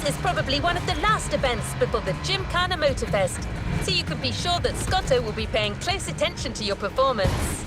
is probably one of the last events before the Gymkhana Motorfest, so you can be sure that Scotto will be paying close attention to your performance.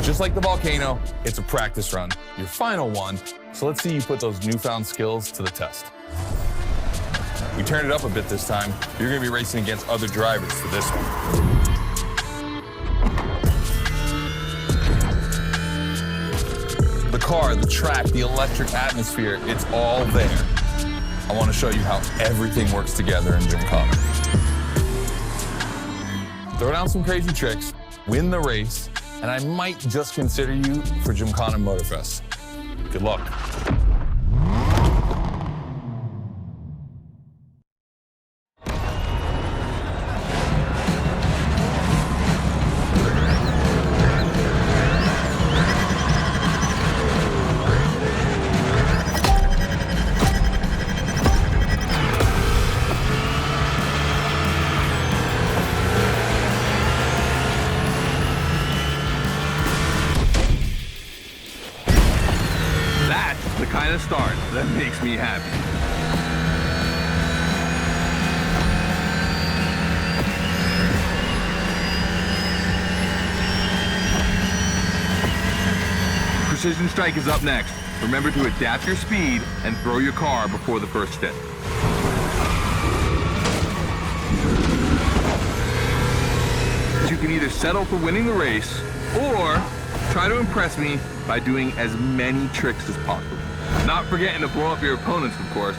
Just like the volcano, it's a practice run, your final one, so let's see you put those newfound skills to the test. We turned it up a bit this time. You're gonna be racing against other drivers for this one. The car, the track, the electric atmosphere, it's all there. I want to show you how everything works together in Gymkhana. Throw down some crazy tricks, win the race, and I might just consider you for Gymkhana Motorfest. Good luck. The kind of start that makes me happy. Precision Strike is up next. Remember to adapt your speed and throw your car before the first stint. You can either settle for winning the race or try to impress me by doing as many tricks as possible. Not forgetting to blow up your opponents, of course.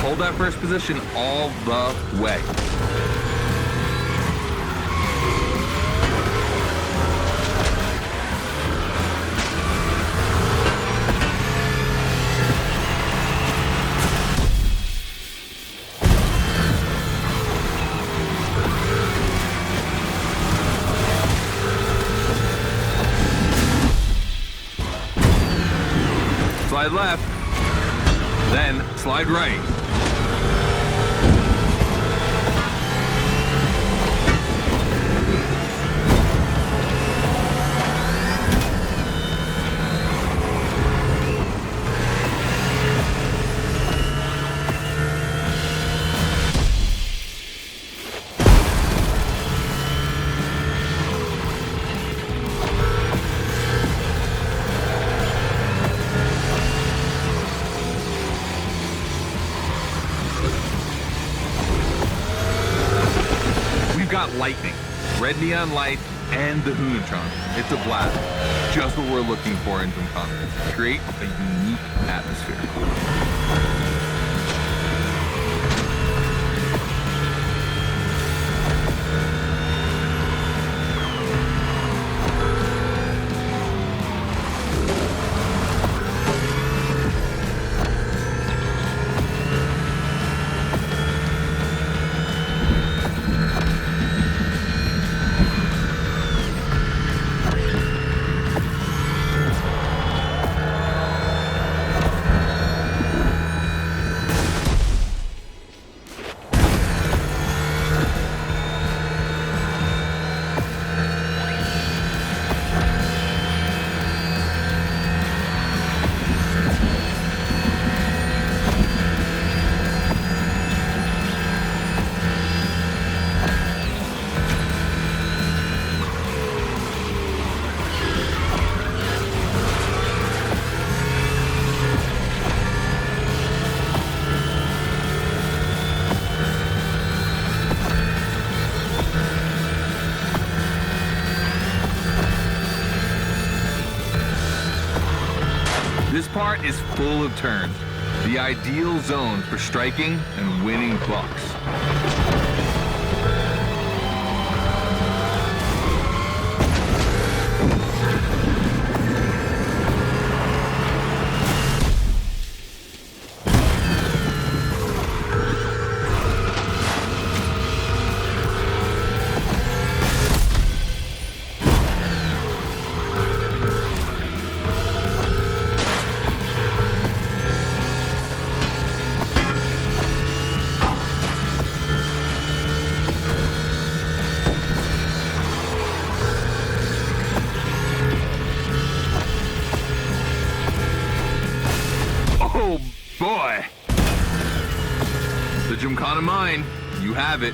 Hold that first position all the way. Slide left, then slide right. Got lightning, red neon light, and the Hoonatron. It's a blast. Just what we're looking for in Gymkhana. Create a unique atmosphere. This part is full of turns, the ideal zone for striking and winning bucks. Oh boy! The Gymkhana mine, you have it.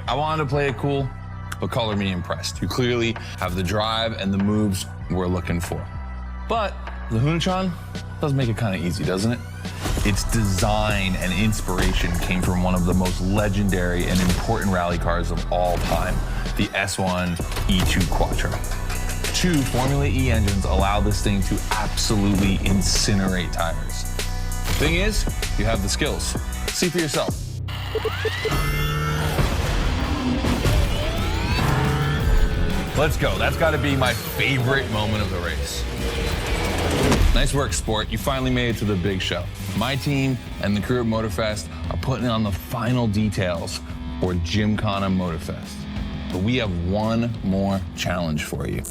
I wanted to play it cool, but color me impressed. You clearly have the drive and the moves we're looking for. But The Hunachon does make it kind of easy, doesn't it? Its design and inspiration came from one of the most legendary and important rally cars of all time, the S1 E2 Quattro. 2 Formula E engines allow this thing to absolutely incinerate tires. Thing is, you have the skills. See for yourself. Let's go. That's got to be my favorite moment of the race. Nice work, Sport. You finally made it to the big show. My team and the crew at Motorfest are putting on the final details for Gymkhana Motorfest. But we have one more challenge for you.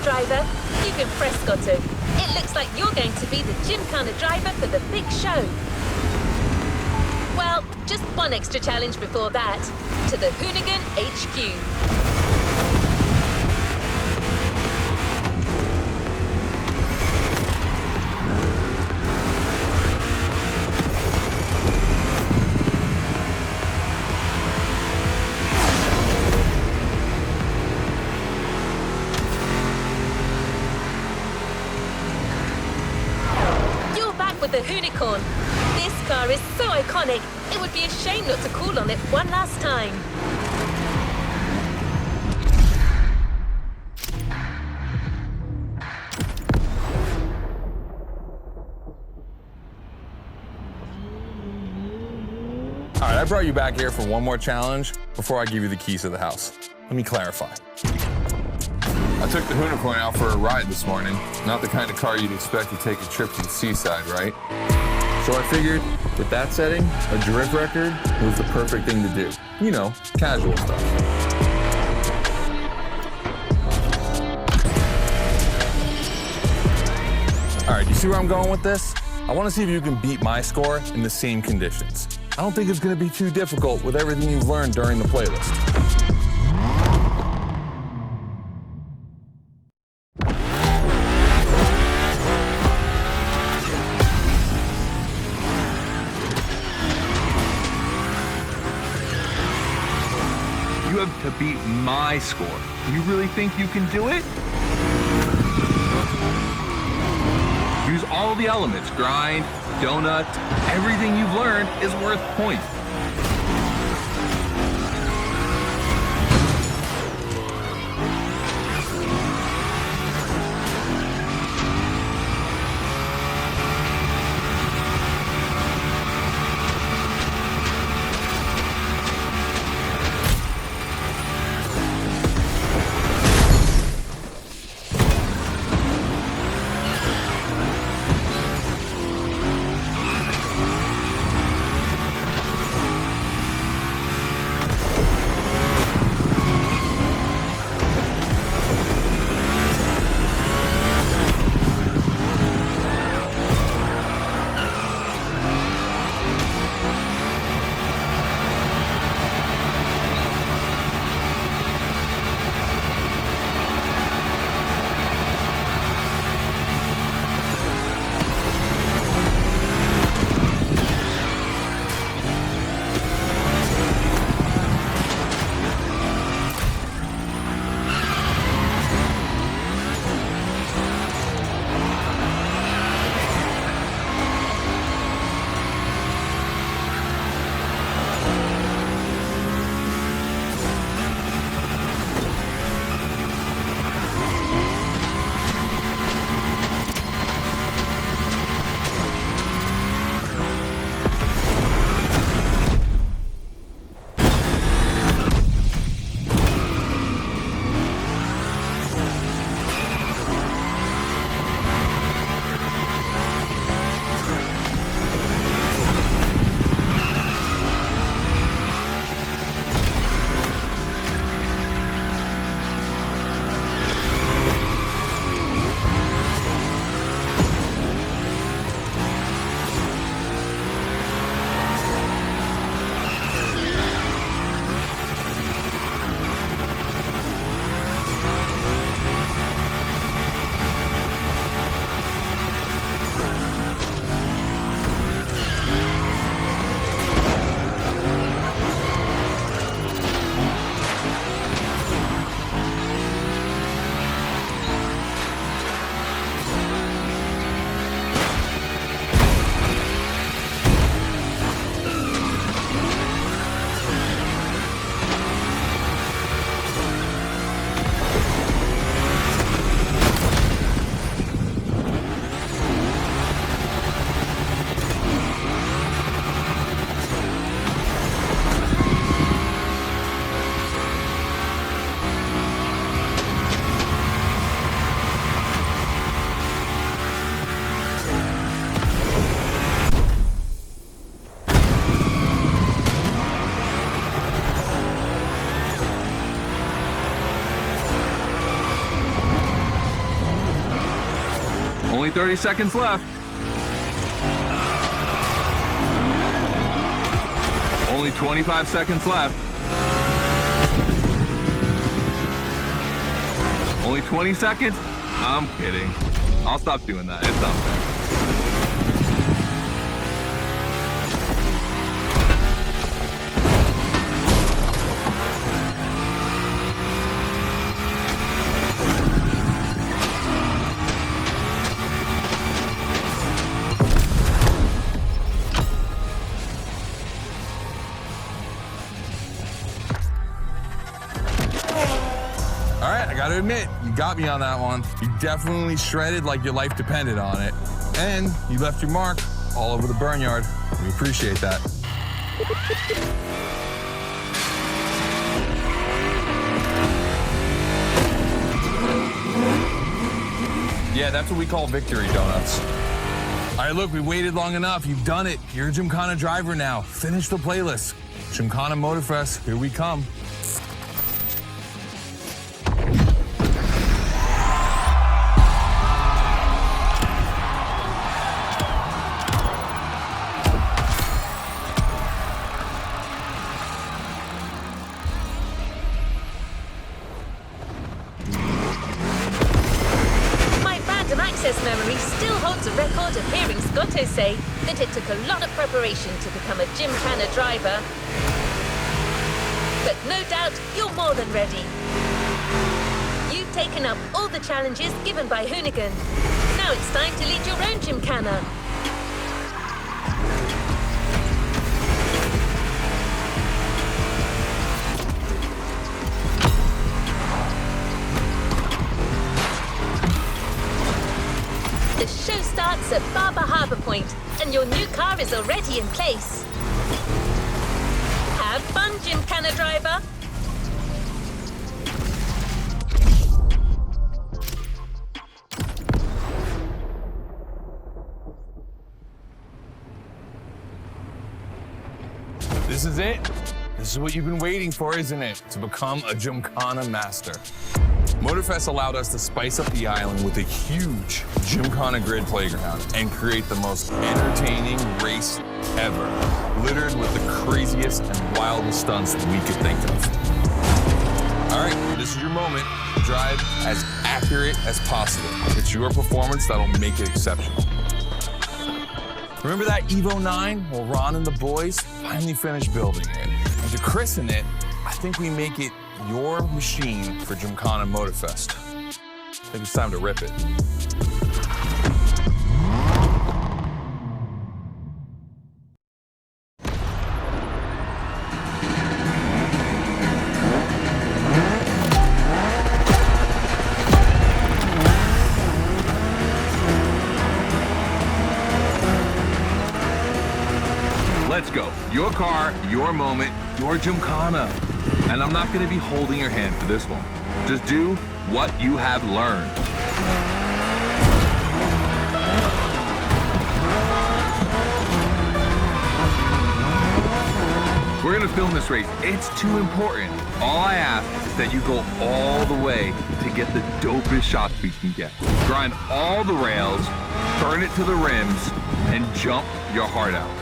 Driver, you've impressed, Scotto. It looks like you're going to be the Gymkhana driver for the big show. Well, just one extra challenge before that, to the Hoonigan HQ. With the Hoonicorn. This car is so iconic, it would be a shame not to call on it one last time. All right, I brought you back here for one more challenge before I give you the keys to the house. Let me clarify. I took the Hoonicorn out for a ride this morning. Not the kind of car you'd expect to take a trip to the seaside, right? So I figured, with that setting, a drift record was the perfect thing to do. You know, casual stuff. All right, you see where I'm going with this? I want to see if you can beat my score in the same conditions. I don't think it's going to be too difficult with everything you've learned during the playlist. You have to beat my score. You really think you can do it? Use all the elements, grind, donut, everything you've learned is worth points. Only 30 seconds left. Only 25 seconds left. Only 20 seconds? I'm kidding. I'll stop doing that. It's not fair. All right, I gotta admit, you got me on that one. You definitely shredded like your life depended on it. And you left your mark all over the burnyard. We appreciate that. Yeah, that's what we call victory donuts. All right, look, we waited long enough. You've done it. You're a Gymkhana driver now. Finish the playlist. Gymkhana Motorfest, here we come. Access memory still holds a record of hearing Scotto say that it took a lot of preparation to become a Gymkhana driver. But no doubt you're more than ready. You've taken up all the challenges given by Hoonigan. Now it's time to lead your own Gymkhana. The show starts at Barber Harbour Point, and your new car is already in place. Have fun, Gymkhana driver. This is it. This is what you've been waiting for, isn't it? To become a Gymkhana master. Motorfest allowed us to spice up the island with a huge Gymkhana grid playground and create the most entertaining race ever, littered with the craziest and wildest stunts we could think of. All right, this is your moment. Drive as accurate as possible. It's your performance that'll make it exceptional. Remember that Evo 9? Well, Ron and the boys finally finished building it. And to christen it, I think we make it your machine for Gymkhana Motorfest. I think it's time to rip it. Let's go. Your car, your moment, your Gymkhana. And I'm not going to be holding your hand for this one. Just do what you have learned. We're going to film this race. It's too important. All I ask is that you go all the way to get the dopest shots we can get. Grind all the rails, turn it to the rims, and jump your heart out.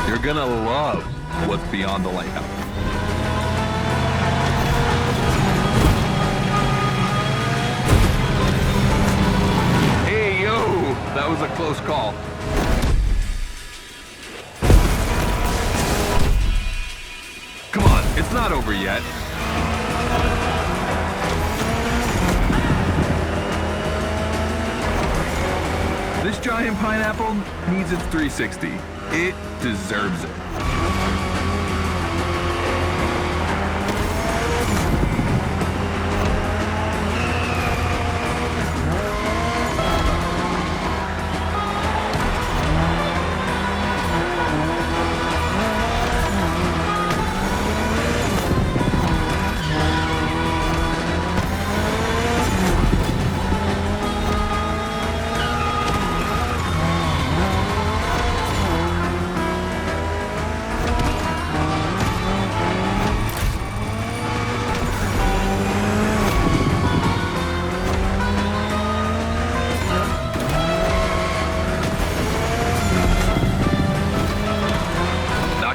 You're gonna love what's beyond the lighthouse. Hey, yo, that was was a close call. Come on, it's not over yet. This giant pineapple needs its 360. It deserves it.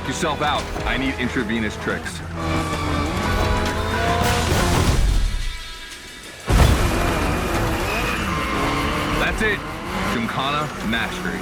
Yourself out. I need intravenous tricks. That's it. Gymkhana mastery.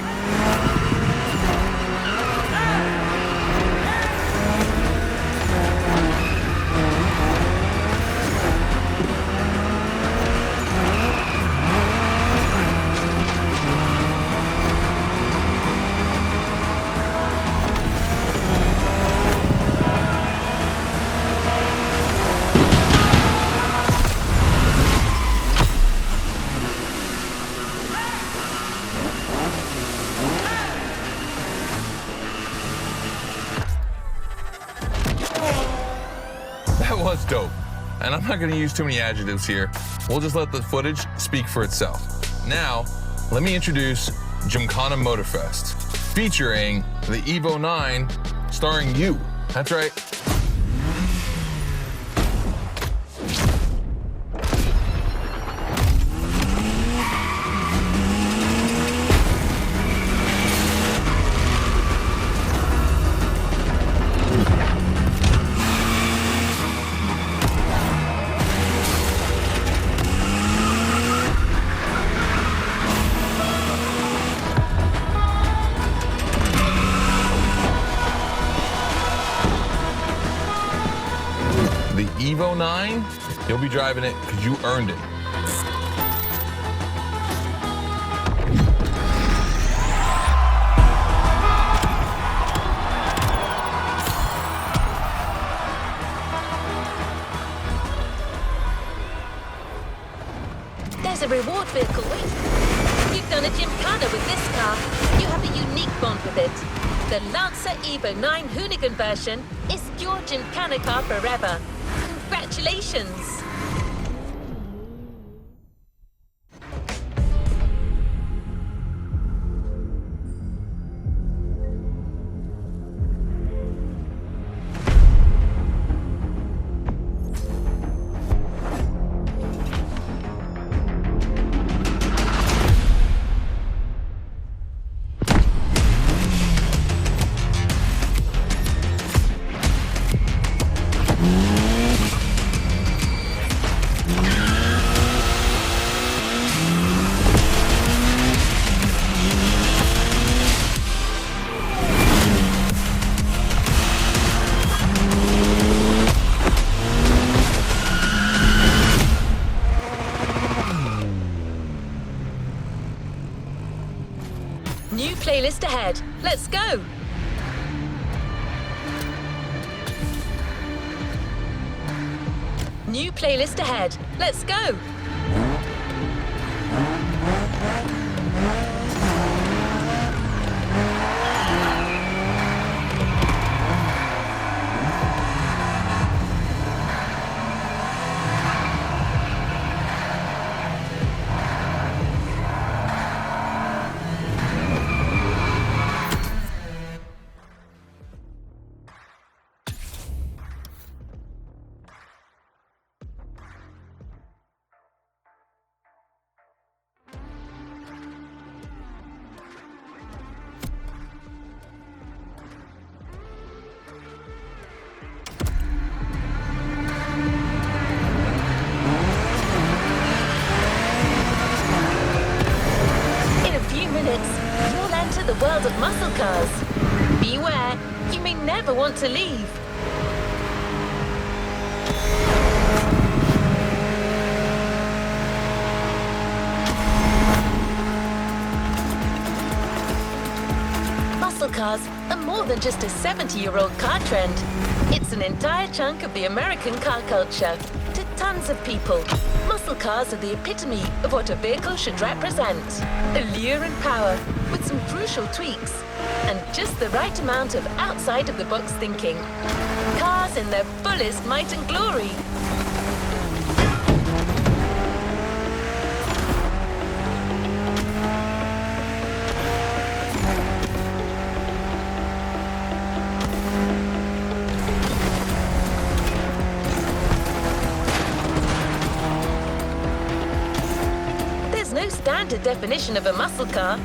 That was dope. And I'm not going to use too many adjectives here. We'll just let the footage speak for itself. Now, let me introduce Gymkhana Motorfest, featuring the Evo 9, starring you. That's right. The Evo 9, you'll be driving it because you earned it. There's a reward vehicle waiting. You've done a Gymkhana with this car. You have a unique bond with it. The Lancer Evo 9 Hoonigan version is your Gymkhana car forever. Congratulations! New playlist ahead. Let's go! New playlist ahead. Let's go! Enter the world of muscle cars. Beware, you may never want to leave. Muscle cars are more than just a 70-year-old car trend. It's an entire chunk of the American car culture. To tons of people, muscle cars are the epitome of what a vehicle should represent. Allure and power, with some crucial tweaks, and just the right amount of outside-of-the-box thinking. Cars in their fullest might and glory. No standard definition of a muscle car.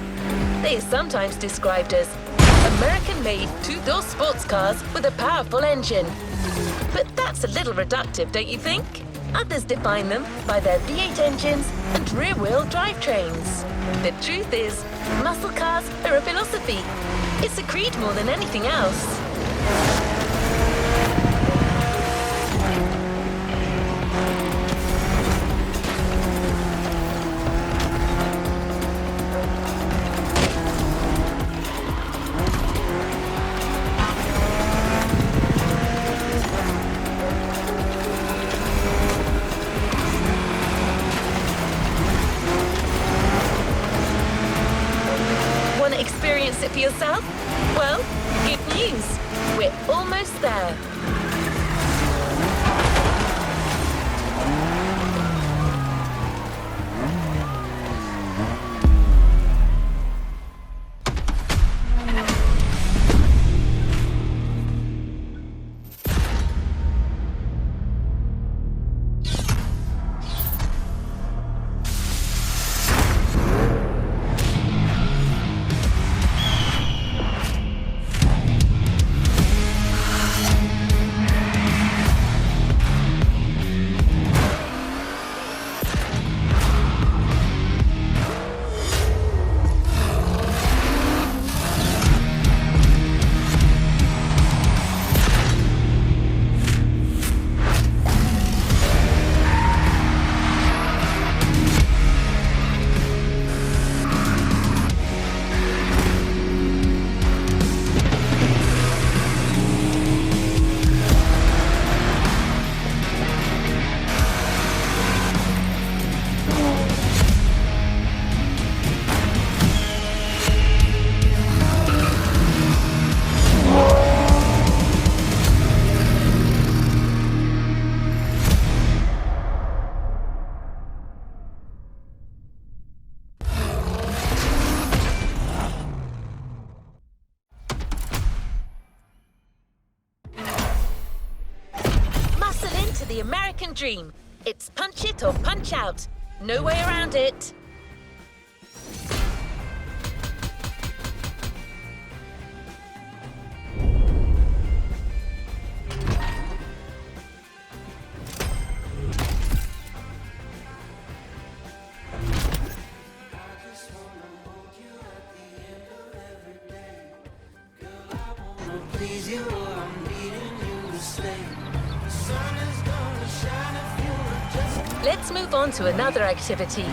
They are sometimes described as American-made two-door sports cars with a powerful engine. But that's a little reductive, don't you think? Others define them by their V8 engines and rear-wheel drivetrains. The truth is, muscle cars are a philosophy. It's a creed more than anything else. Experience it for yourself? Well, good news. We're almost there. The American dream. It's punch it or punch out. No way around it. Let's move on to another activity.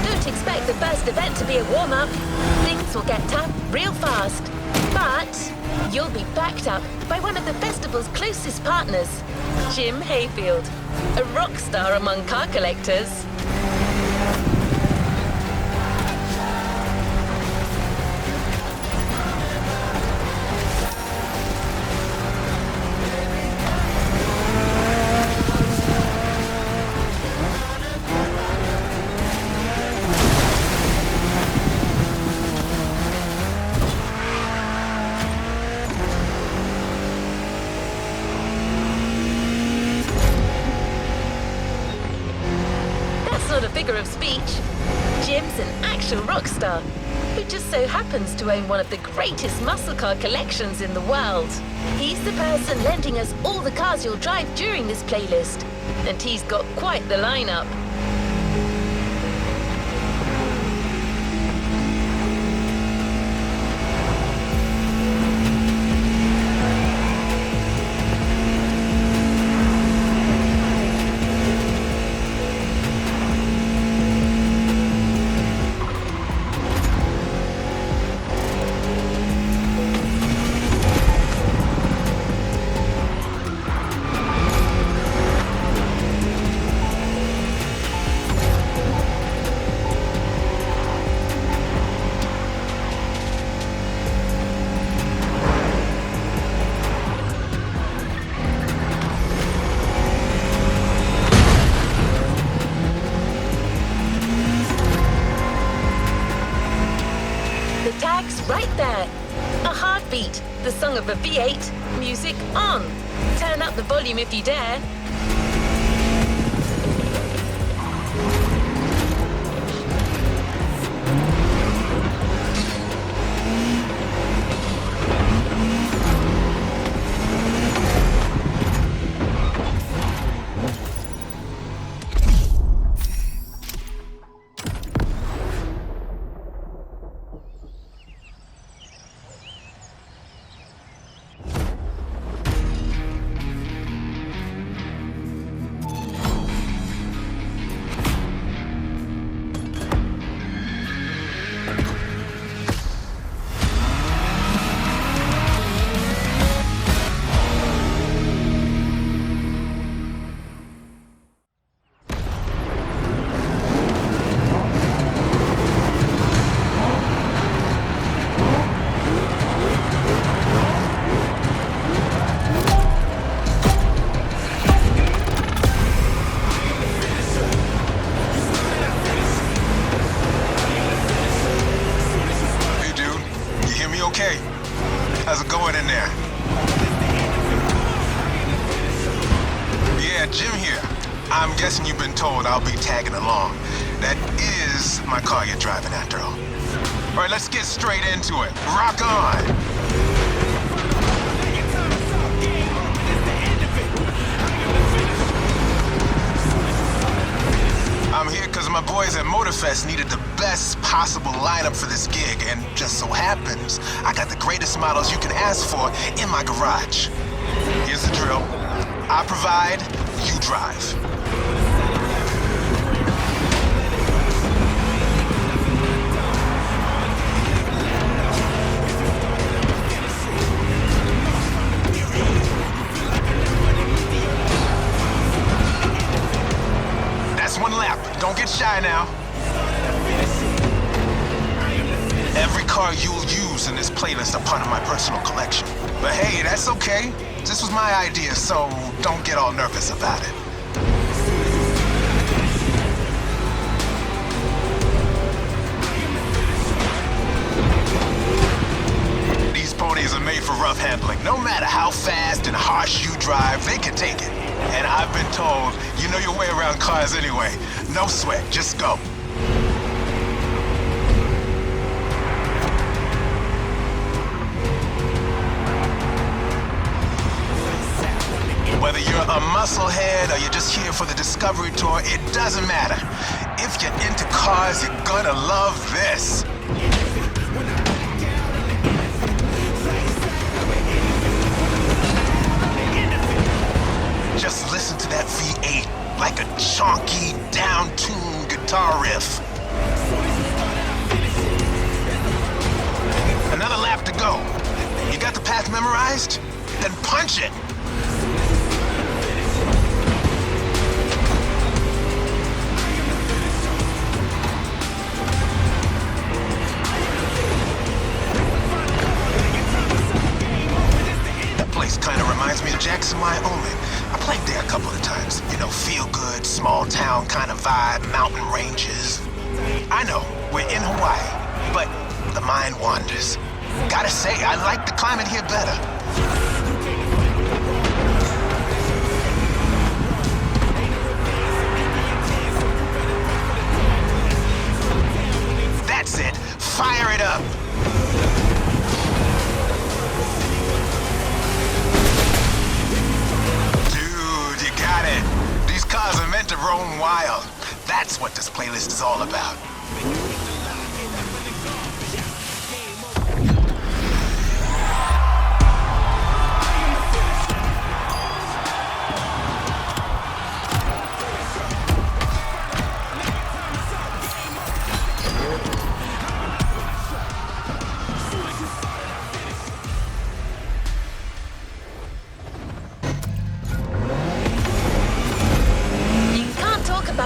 Don't expect the first event to be a warm-up. Things will get tough real fast. But you'll be backed up by one of the festival's closest partners, Jim Hayfield, a rock star among car collectors. Not a figure of speech. Jim's an actual rock star who just so happens to own one of the greatest muscle car collections in the world. He's the person lending us all the cars you'll drive during this playlist. and he's got quite the lineup. Tag's right there. A heartbeat, the song of a V8, music on. Turn up the volume if you dare. Okay. How's it going in there? Yeah, Jim here. I'm guessing you've been told I'll be tagging along. That is my car you're driving after all. All right, let's get straight into it. Rock on! I'm here because my boys at Motorfest needed the best possible lineup for this gig, and just so happens, I got the greatest models you can ask for in my garage. Here's the drill. I provide, you drive. One lap. Don't get shy now. Every car you'll use in this playlist are part of my personal collection. But hey, that's okay. This was my idea, so don't get all nervous about it. These ponies are made for rough handling. No matter how fast and harsh you drive, they can take it. And I've been told, you know your way around cars anyway. No sweat, just go. Whether you're a musclehead or you're just here for the Discovery Tour, it doesn't matter. If you're into cars, you're gonna love this. Just listen to that V8 like a chonky, down-tuned guitar riff. Another lap to go. You got the path memorized? Then punch it. That place kind of reminds me of Jackson, Wyoming. I played there a couple of times. You know, feel good, small town kind of vibe, mountain ranges. I know, we're in Hawaii, but the mind wanders. Gotta say, I like the climate here better. That's it. Fire it up. wild. That's what this playlist is all about.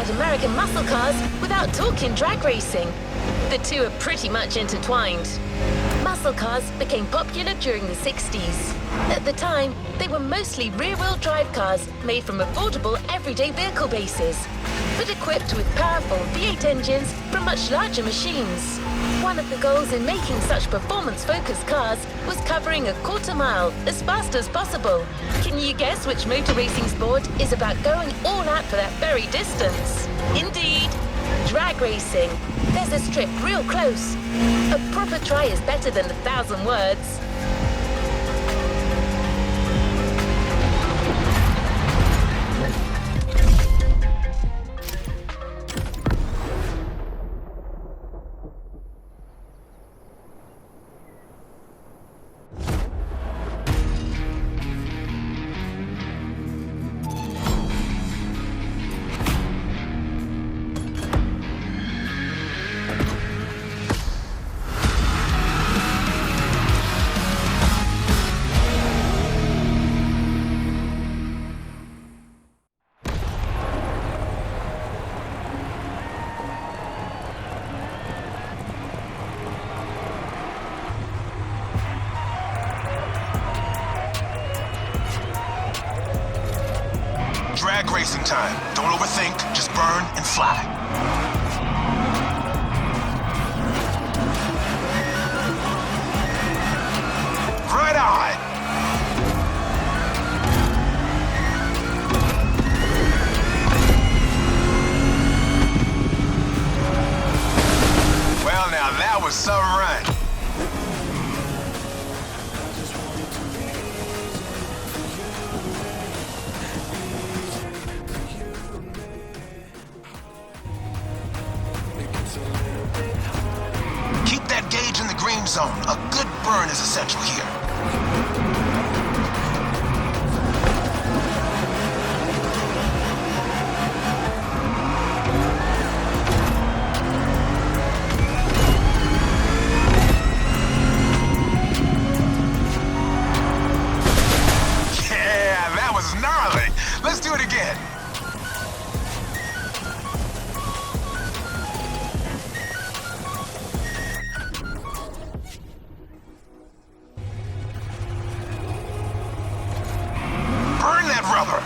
American muscle cars without talking drag racing. The two are pretty much intertwined. Muscle cars became popular during the 60s. At the time, they were mostly rear-wheel drive cars made from affordable everyday vehicle bases, but equipped with powerful V8 engines from much larger machines. One of the goals in making such performance-focused cars was covering a quarter mile as fast as possible. Can you guess which motor racing sport is about going all out for that very distance? Indeed, drag racing. There's a strip real close. A proper try is better than 1,000 words. Drag racing time. Don't overthink, just burn and fly. Right on! Well, now that was some run. Keep that gauge in the green zone. A good burn is essential here. Yeah, that was gnarly. Let's do it again. Burn that rubber!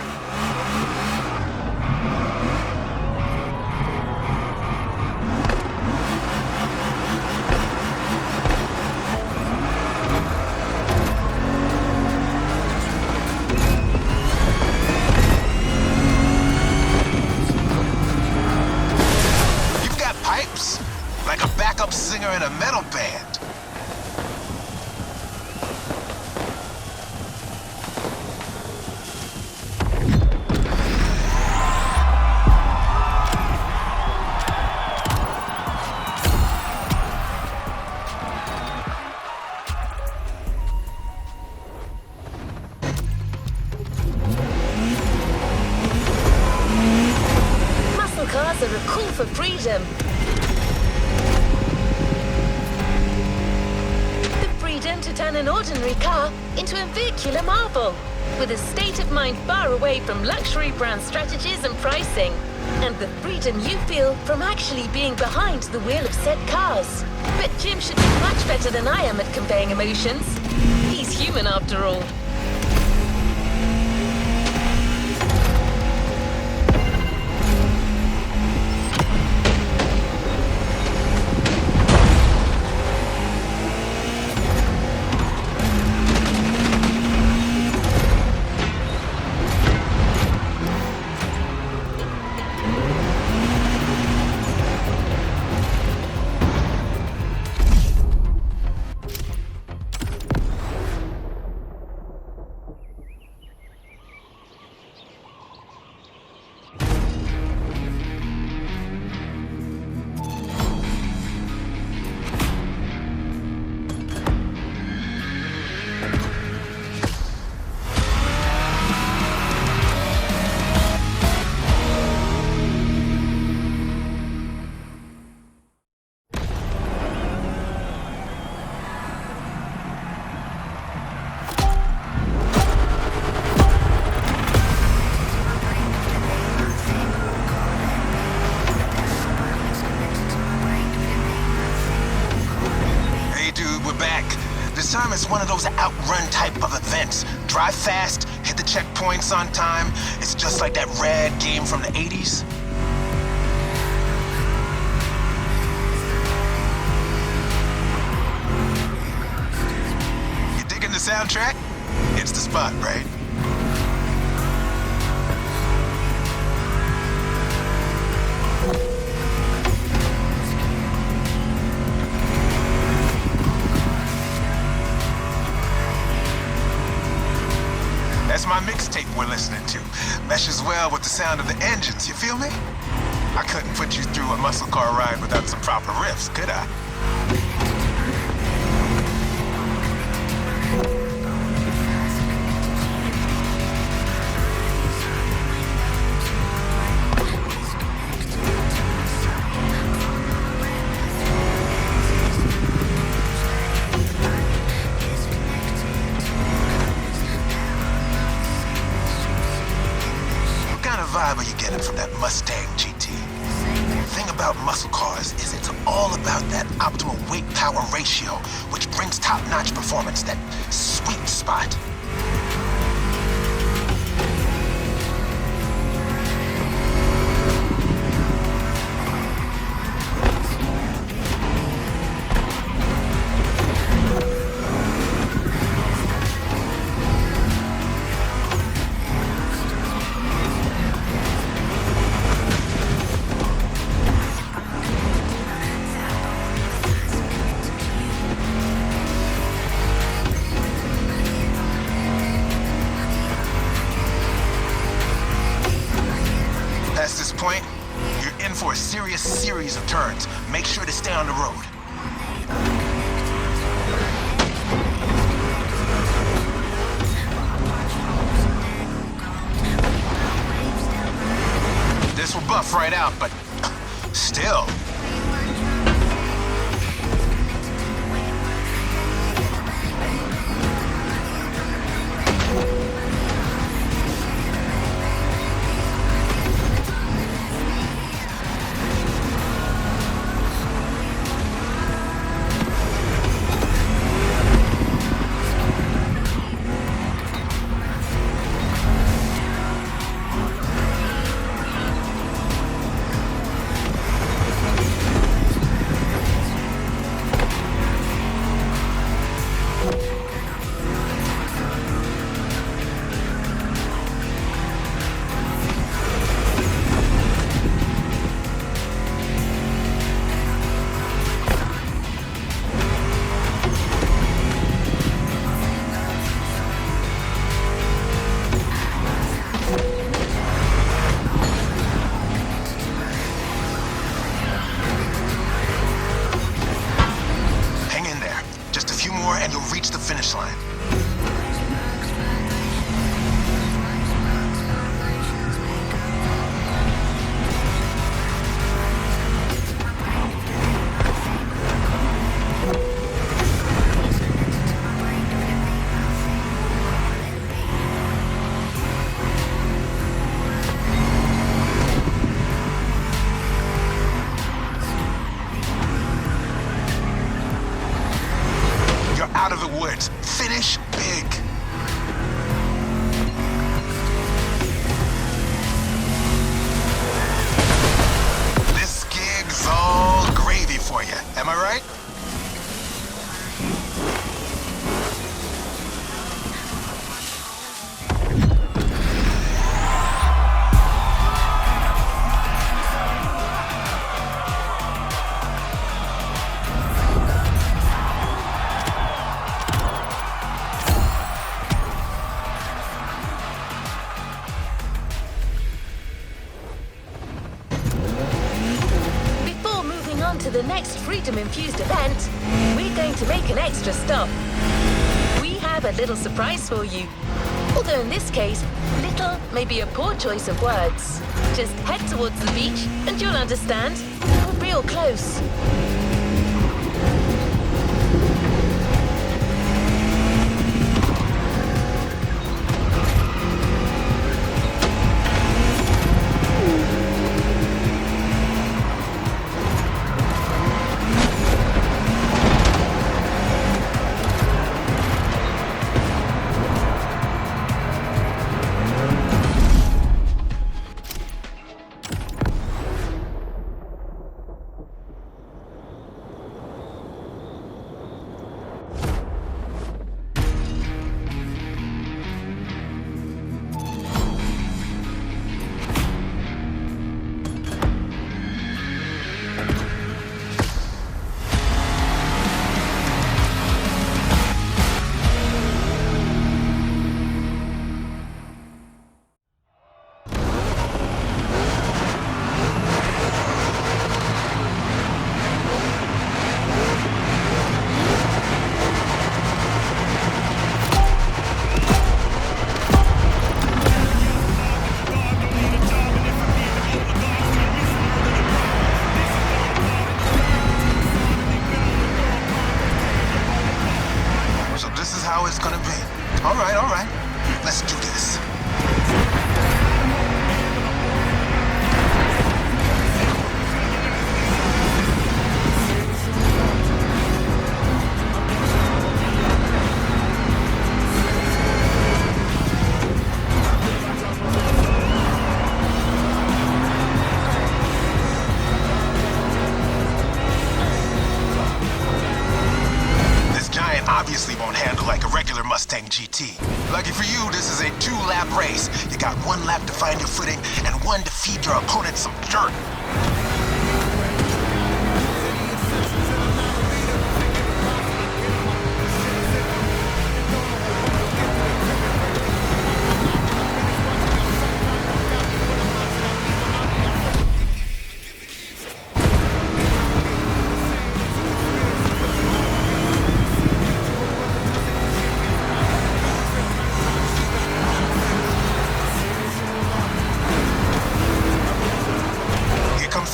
You've got pipes? Like a backup singer in a metal band. Cars are a call for freedom. The freedom to turn an ordinary car into a vehicular marvel, with a state of mind far away from luxury brand strategies and pricing, and the freedom you feel from actually being behind the wheel of said cars. But Jim should be much better than I am at conveying emotions. He's human after all. This time it's one of those outrun type of events. Drive fast, hit the checkpoints on time. It's just like that Red game from the 80s. You digging the soundtrack? It's the spot, right? That's my mixtape we're listening to. Meshes well with the sound of the engines, you feel me? I couldn't put you through a muscle car ride without some proper riffs, could I? Vibe are you getting from that Mustang GT? The thing about muscle cars is it's all about that optimal weight-power ratio, which brings top-notch performance, that sweet spot. Past this point, you're in for a serious series of turns. Make sure to stay on the road. This will buff right out, but still. And you'll reach the finish line. Out of the woods. Finish big. This gig's all gravy for you. Am I right? To the next freedom-infused event, we're going to make an extra stop. We have a little surprise for you. Although in this case, little may be a poor choice of words. Just head towards the beach and you'll understand. We're real close. obviously won't handle like a regular Mustang GT. Lucky for you, this is a 2-lap race. You got 1 lap to find your footing and 1 to feed your opponent some dirt.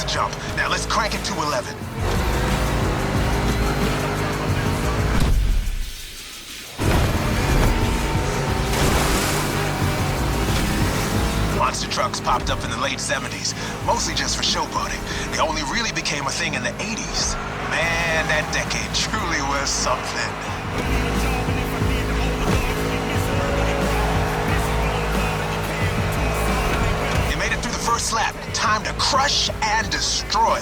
Jump. Now let's crank it to 11. Monster trucks popped up in the late 70s, mostly just for showboating. They only really became a thing in the 80s. Man, that decade truly was something. First lap, time to crush and destroy.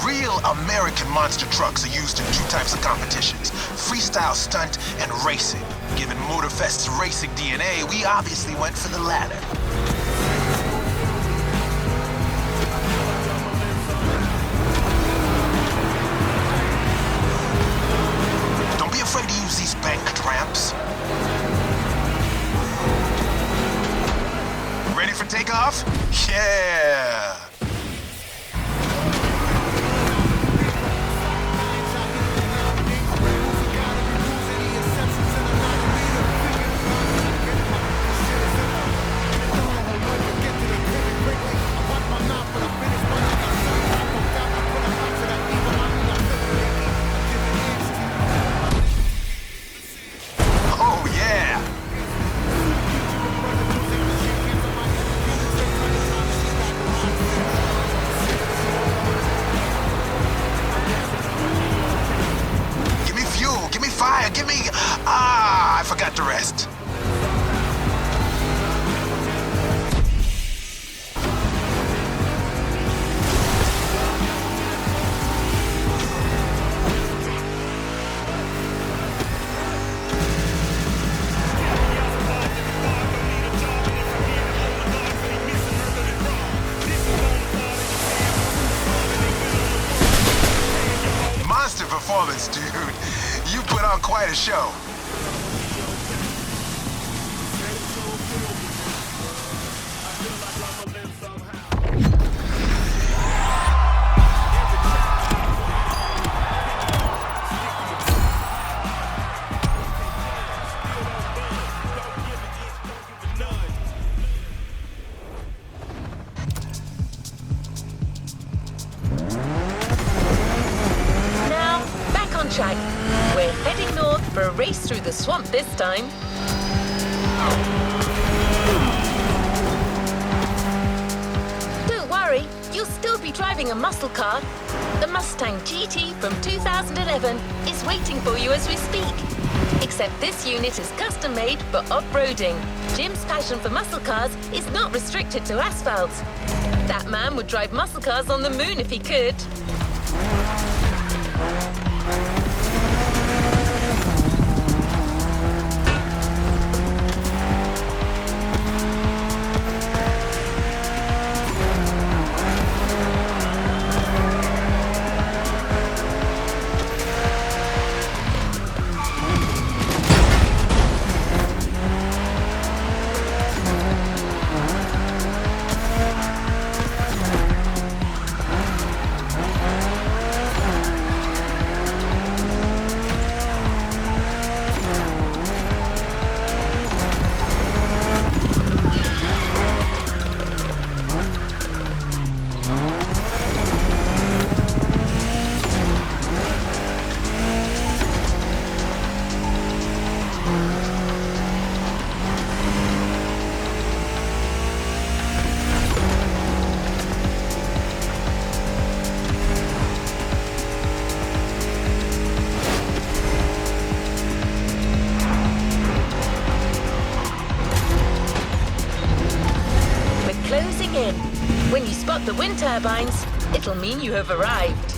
Real American monster trucks are used in 2 types of competitions, freestyle stunt and racing. Given motorfest's racing DNA, we obviously went for the latter. Don't be afraid to use these banked ramps. Ready for takeoff? Yeah! Oh, yeah! Fire, give me... I forgot the rest. Monster performance, dude. You put on quite a show. Track. We're heading north for a race through the swamp this time. Don't worry, you'll still be driving a muscle car. The Mustang GT from 2011 is waiting for you as we speak. Except this unit is custom made for off-roading. Jim's passion for muscle cars is not restricted to asphalt. That man would drive muscle cars on the moon if he could. When you spot the wind turbines, It'll mean you have arrived.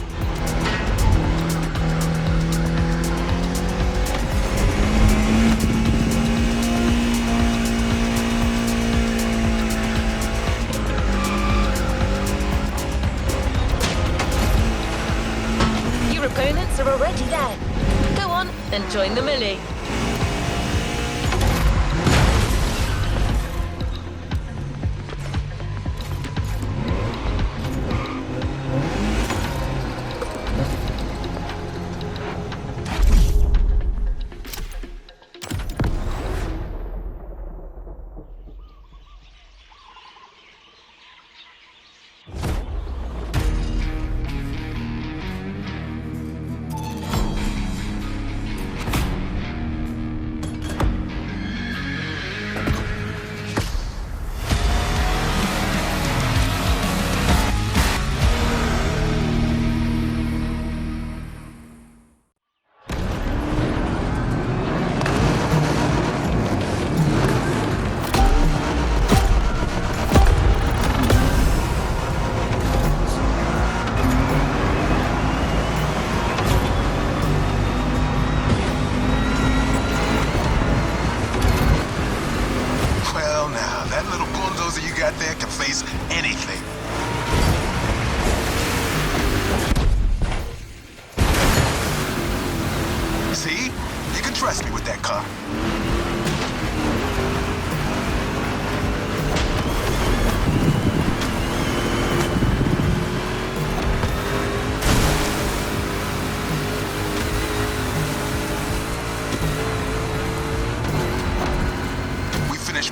Your opponents are already there. Go on and join the melee. There can face anything. See? You can trust me with that car.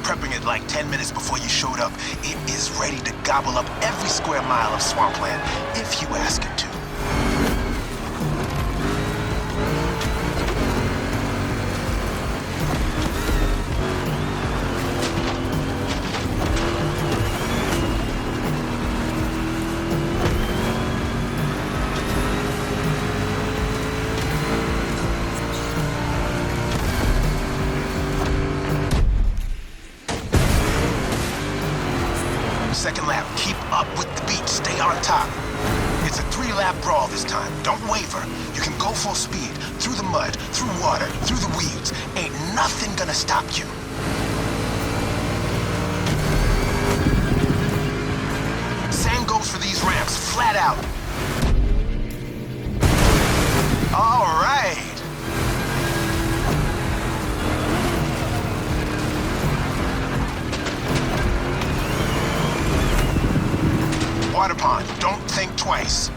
Prepping it like 10 minutes before you showed up. It is ready to gobble up every square mile of swampland if you ask it to. Second lap, keep up with the beat, stay on top. It's a 3-lap brawl this time, don't waver. You can go full speed, through the mud, through water, through the weeds. Ain't nothing gonna stop you. Same goes for these ramps, flat out. All right. Water pond, don't think twice.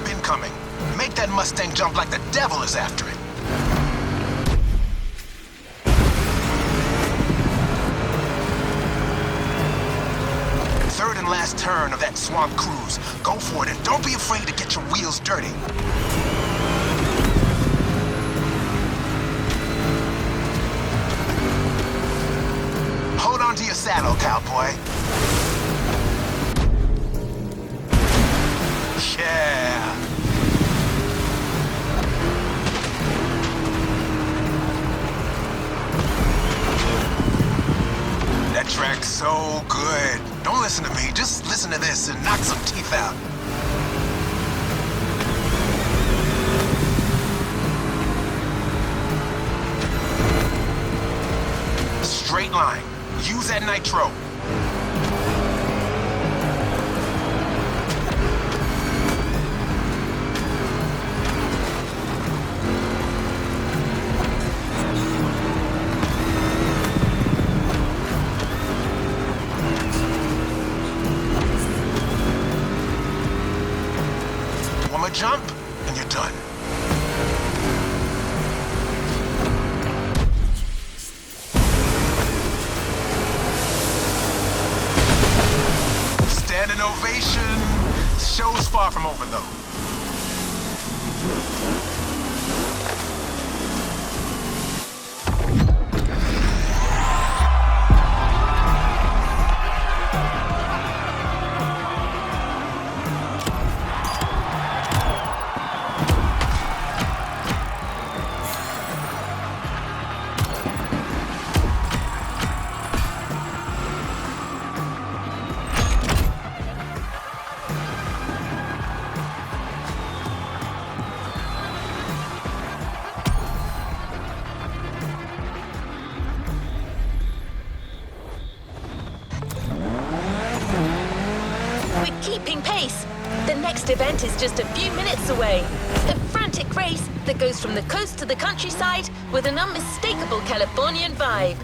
Incoming. Make that Mustang jump like the devil is after it. Third and last turn of that swamp cruise. Go for it and don't be afraid to get your wheels dirty. Hold on to your saddle, cowboy. Yeah. That track's so good. Don't listen to me, just listen to this and knock some teeth out. Straight line. Use that nitro. Jump, and you're done. far from over, though. We're keeping pace. The next event is just a few minutes away. A frantic race that goes from the coast to the countryside with an unmistakable Californian vibe.